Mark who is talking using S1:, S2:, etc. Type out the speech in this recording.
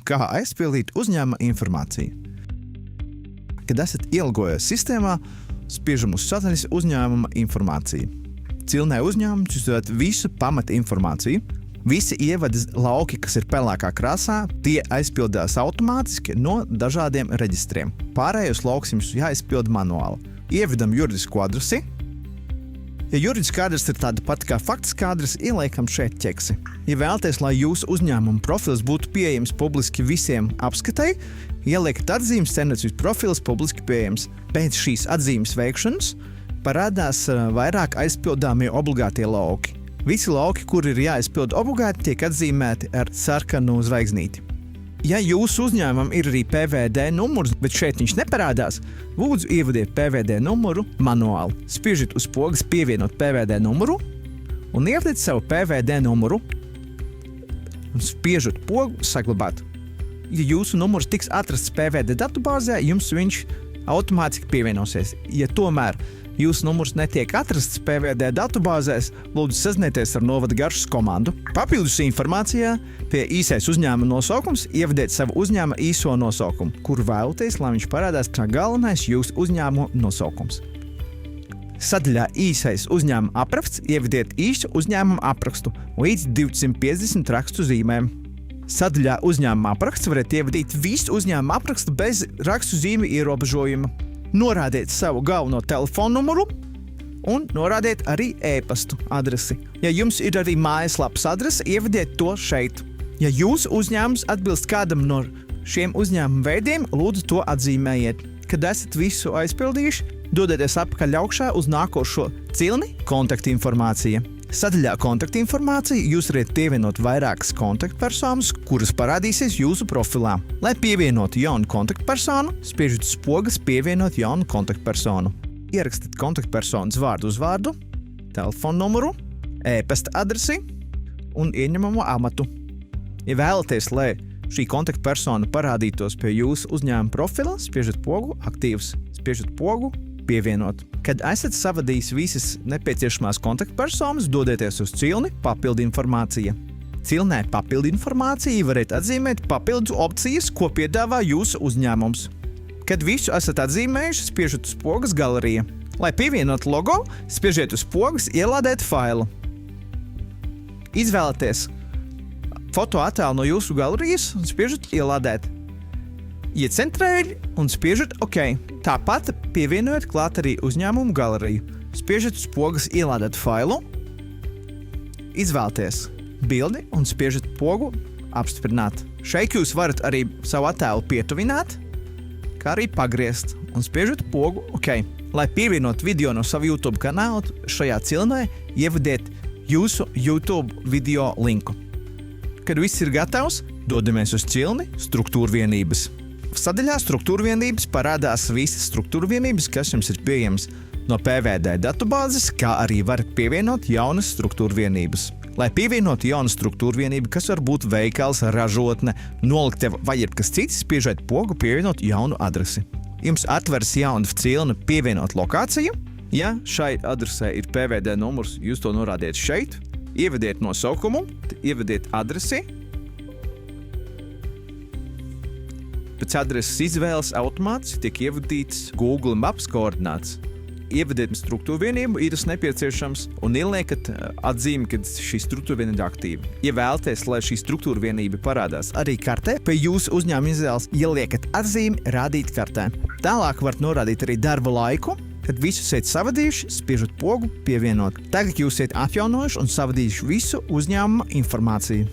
S1: kā aizpildīt uzņēmuma informāciju. Kad esat ielogojies sistēmā, spiežam uz sadaļas uzņēmuma informāciju. Cilnē uzņēmums jūs dod visu pamata informāciju. Visi ievadas lauki, kas ir pelēkā krāsā, tie aizpildās automātiski no dažādiem reģistriem. Pārējos lauks jums jāizpild manuāli. Ievedam juridisku adresi. Ja juridiska adrese ir tāda pati kā faktiskā adrese, ieliekam šeit ķeksi. Ja vēlaties, lai jūsu uzņēmuma profils būtu pieejams publiski visiem apskatai, ieliekat atzīmes cenacības profils publiski pieejams. Pēc šīs atzīmes veikšanas parādās vairāk aizpildāmie obligātie lauki. Visi lauki, kuri ir jāizpild obligāti, tiek atzīmēti ar sarkanu zvaigznīti. Ja jūsu uzņēmumam ir arī PVD numurs, bet šeit viņš neparādās, lūdzu ievadiet PVD numuru manuāli. Spiežiet uz pogas pievienot PVD numuru un ievadiet savu PVD numuru un spiežot pogu saglabāt. Ja jūsu numurs tiks atrasts PVD datubāzē, jums viņš automātiski pievienosies. Ja tomēr jūsu numurs netiek atrasts PVD datubāzēs, lūdzu sazinieties ar Novada Garšas komandu. Papildus informācijā pie īsais uzņēmuma nosaukums ievadiet savu uzņēmuma īso nosaukumu, kuru vēlaties, lai viņš parādās kā galvenais jūsu uzņēmuma nosaukums. Sadaļā īsais uzņēmuma apraksts ievadiet īsu uzņēmuma aprakstu līdz 250 rakstu zīmēm. Sadaļā uzņēmuma apraksts varat ievadīt visu uzņēmuma aprakstu bez rakstu zīmju ierobežojuma. Norādiet savu galveno telefonu numuru un norādiet arī e-pastu adresi. Ja jums ir arī mājaslapas adrese, ievadiet to šeit. Ja jūsu uzņēmums atbilst kādam no šiem uzņēmuma veidiem, lūdzu to atzīmējiet. Kad esat visu aizpildījuši, dodieties atpakaļ augšā uz nākošo cilni kontaktinformācija. Sadaļā kontaktinformācija jūs varat pievienot vairākas kontaktpersonas, kuras parādīsies jūsu profilā. Lai pievienotu jaunu kontaktpersonu, spiežat uz pogas pievienot jaunu kontaktpersonu. Ierakstiet kontaktpersonas vārdu uz vārdu, telefonu numuru, e-pasta adresi un ieņemamo amatu. Ja vēlaties, lai šī kontaktpersona parādītos pie jūsu uzņēmuma profila, spiežat pogu aktīvs, spiežat pogu pievienot. Kad esat savadījis visas nepieciešamās kontaktpersonas, dodieties uz cilni papildu informācija. Cilnē papildu informāciju varat atzīmēt papildus opcijas, ko piedāvā jūsu uzņēmums. Kad visu esat atzīmējuši, spiežat uz pogas galerija. Lai pievienot logo, spiežiet uz pogas ielādēt failu. Izvēlaties fotoattēlu no jūsu galerijas un spiežat ielādēt. Iecentrējiet un spiežat OK. Tāpat pievienojiet klāt arī uzņēmumu galeriju. Spiežat uz pogas ielādēt failu, izvēlieties bildi un spiežat pogu apstiprināt. Šeit jūs varat arī savu attēlu pietuvināt, kā arī pagriezt un spiežat pogu OK. Lai pievienot video no savu YouTube kanālu, šajā cilnē ievadiet jūsu YouTube video linku. Kad viss ir gatavs, dodamies uz cilni struktūrvienības. Sadaļā struktūrvienības parādās visas struktūrvienības, kas jums ir pieejamas no PVD datubāzes, kā arī varat pievienot jaunas struktūrvienības. Lai pievienotu jaunu struktūrvienību, kas var būt veikals, ražotne, noliktava vai jebkas cits, spiežiet pogu pievienot jaunu adresi. Jums atveras jauna cilna pievienot lokāciju. Ja šai adresē ir PVD numurs, jūs to norādiet šeit, ievadiet nosaukumu, ievadiet adresi. Pēc adreses izvēles automātiski tiek ievadīts Google Maps koordināts. Ievadiet struktūrvienību, ir tas nepieciešams, un ieliekat atzīmi, kad šī struktūrvienība ir aktīva. Ja vēlaties, lai šī struktūrvienība parādās arī kartē, pie jūsu uzņēmuma izvēles ieliekat atzīmi rādīt kartē. Tālāk varat norādīt arī darba laiku. Kad visu esat savadījuši, spiežat pogu pievienot. Tagad jūs esat atjaunojuši un savadījuši visu uzņēmuma informāciju.